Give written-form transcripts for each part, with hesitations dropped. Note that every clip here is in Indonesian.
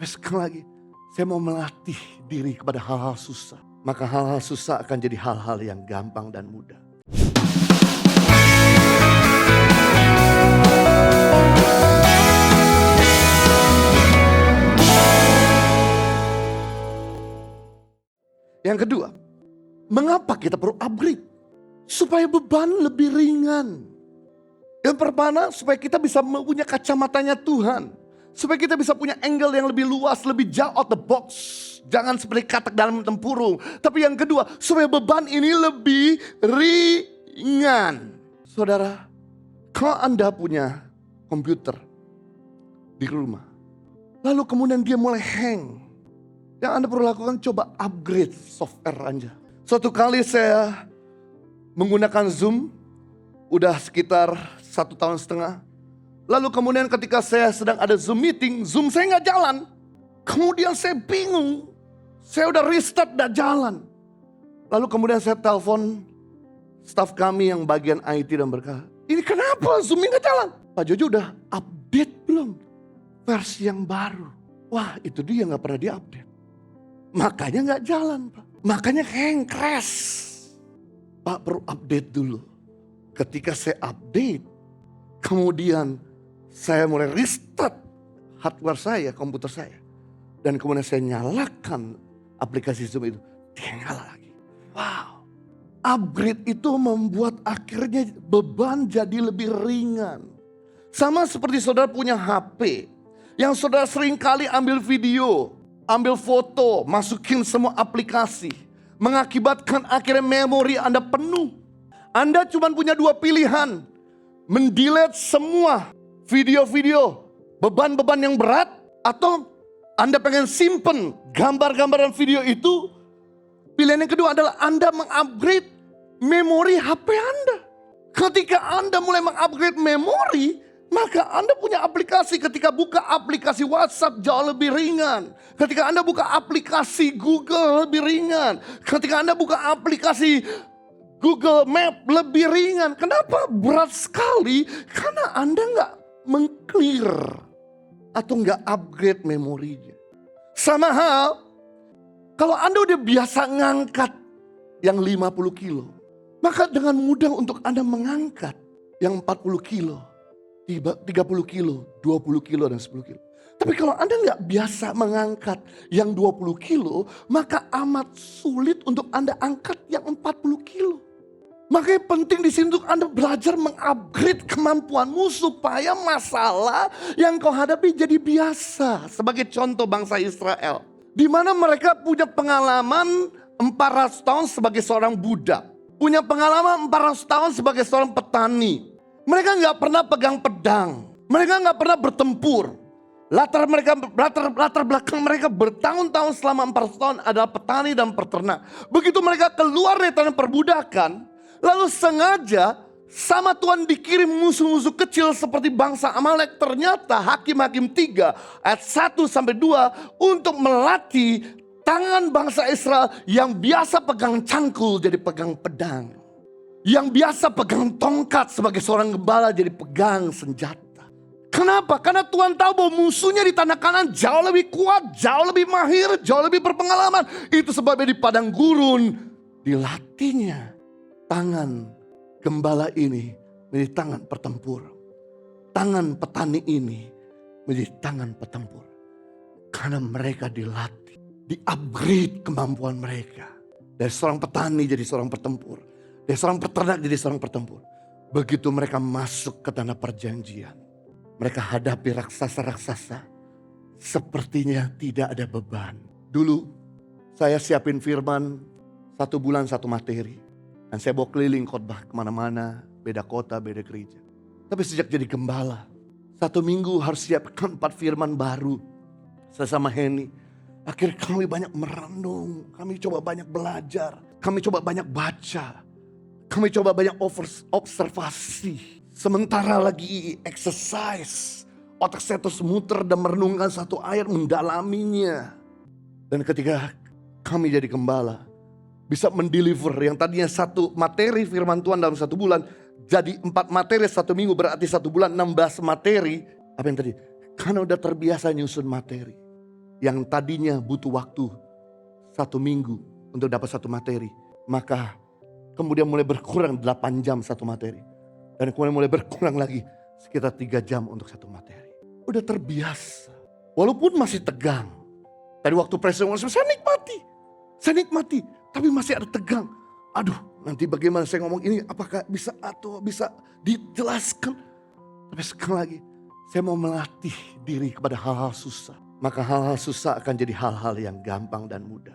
Tapi sekali lagi, saya mau melatih diri kepada hal-hal susah. Maka hal-hal susah akan jadi hal-hal yang gampang dan mudah. Yang kedua, mengapa kita perlu upgrade? Supaya beban lebih ringan. Yang pertama, supaya kita bisa punya kacamatanya Tuhan. Supaya kita bisa punya angle yang lebih luas, lebih jauh out the box. Jangan seperti katak dalam tempurung. Tapi yang kedua, supaya beban ini lebih ringan. Saudara, kalau Anda punya komputer di rumah, lalu kemudian dia mulai hang. Yang Anda perlu lakukan, coba upgrade software Anda. Suatu kali saya menggunakan Zoom, udah sekitar 1,5 tahun. Lalu kemudian ketika saya sedang ada Zoom meeting, Zoom saya nggak jalan. Kemudian saya bingung, saya udah restart nggak jalan. Lalu kemudian saya telepon staf kami yang bagian IT dan berkata, ini kenapa Zoom nggak jalan? Pak Jojo udah update belum? Versi yang baru. Wah, itu dia nggak pernah diupdate. Makanya nggak jalan, Pak. Makanya hang, crash. Pak perlu update dulu. Ketika saya update, kemudian saya mulai restart hardware saya, komputer saya. Dan kemudian saya nyalakan aplikasi Zoom itu. Dia nyala lagi. Wow. Upgrade itu membuat akhirnya beban jadi lebih ringan. Sama seperti saudara punya HP. Yang saudara sering kali ambil video, ambil foto, masukin semua aplikasi. Mengakibatkan akhirnya memori Anda penuh. Anda cuma punya 2 pilihan. Mendelete semua video-video, beban-beban yang berat. Atau Anda pengen simpen gambar-gambar dan video itu. Pilihan yang kedua adalah Anda mengupgrade memori HP Anda. Ketika Anda mulai mengupgrade memori, maka Anda punya aplikasi. Ketika buka aplikasi WhatsApp jauh lebih ringan. Ketika Anda buka aplikasi Google lebih ringan. Ketika Anda buka aplikasi Google Map lebih ringan. Kenapa berat sekali? Karena Anda nggak meng-clear atau nggak upgrade memorinya. Sama hal, kalau Anda udah biasa ngangkat yang 50 kilo, maka dengan mudah untuk Anda mengangkat yang 40 kilo, 30 kilo, 20 kilo dan 10 kilo. Tapi kalau Anda nggak biasa mengangkat yang 20 kilo, maka amat sulit untuk Anda angkat yang 40 kilo. Makanya penting di sini untuk Anda belajar mengupgrade kemampuanmu supaya masalah yang kau hadapi jadi biasa. Sebagai contoh bangsa Israel. Di mana mereka punya pengalaman 400 tahun sebagai seorang budak. Punya pengalaman 400 tahun sebagai seorang petani. Mereka nggak pernah pegang pedang. Mereka nggak pernah bertempur. Latar belakang mereka bertahun-tahun selama 400 tahun adalah petani dan peternak. Begitu mereka keluar dari tanah perbudakan, lalu sengaja sama Tuhan dikirim musuh-musuh kecil seperti bangsa Amalek. Ternyata Hakim-Hakim 3 ayat 1-2 untuk melatih tangan bangsa Israel yang biasa pegang cangkul jadi pegang pedang. Yang biasa pegang tongkat sebagai seorang gembala jadi pegang senjata. Kenapa? Karena Tuhan tahu bahwa musuhnya di tanah Kanan jauh lebih kuat, jauh lebih mahir, jauh lebih berpengalaman. Itu sebabnya di padang gurun dilatihnya tangan gembala ini menjadi tangan pertempur. Tangan petani ini menjadi tangan petempur. Karena mereka dilatih, di-upgrade kemampuan mereka. Dari seorang petani jadi seorang pertempur. Dari seorang peternak jadi seorang pertempur. Begitu mereka masuk ke tanah perjanjian, mereka hadapi raksasa-raksasa sepertinya tidak ada beban. Dulu saya siapin firman 1 bulan 1 materi. Dan saya bawa keliling khotbah kemana-mana, beda kota, beda gereja. Tapi sejak jadi gembala, 1 minggu harus siapkan 4 firman baru. Saya sama Henny, akhirnya kami banyak merenung, kami coba banyak belajar, kami coba banyak baca. Kami coba banyak observasi. Sementara lagi exercise. Otak saya terus muter dan merenungkan satu ayat, mendalaminya. Dan ketika kami jadi gembala, bisa mendeliver yang tadinya 1 materi firman Tuhan dalam 1 bulan, jadi 4 materi 1 minggu, berarti 1 bulan 16 materi. Apa yang tadi? Karena udah terbiasa nyusun materi. yang tadinya butuh waktu 1 minggu untuk dapat satu materi, maka kemudian mulai berkurang 8 jam satu materi. Dan kemudian mulai berkurang lagi sekitar 3 jam untuk satu materi. Udah terbiasa. Walaupun masih tegang. Tadi waktu presiden saya nikmati. Tapi masih ada tegang. Aduh, nanti bagaimana saya ngomong ini, apakah bisa atau bisa dijelaskan. Tapi sekali lagi, saya mau melatih diri kepada hal-hal susah. Maka hal-hal susah akan jadi hal-hal yang gampang dan mudah.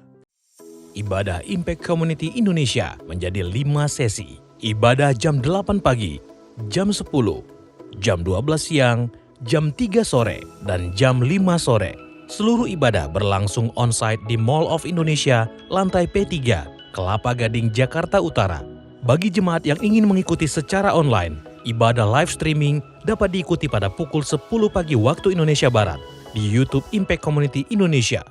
Ibadah Impact Community Indonesia menjadi 5 sesi. Ibadah jam 8 pagi, jam 10, jam 12 siang, jam 3 sore, dan jam 5 sore. Seluruh ibadah berlangsung on-site di Mall of Indonesia, lantai P3, Kelapa Gading, Jakarta Utara. Bagi jemaat yang ingin mengikuti secara online, ibadah live streaming dapat diikuti pada pukul 10 pagi waktu Indonesia Barat di YouTube Impact Community Indonesia.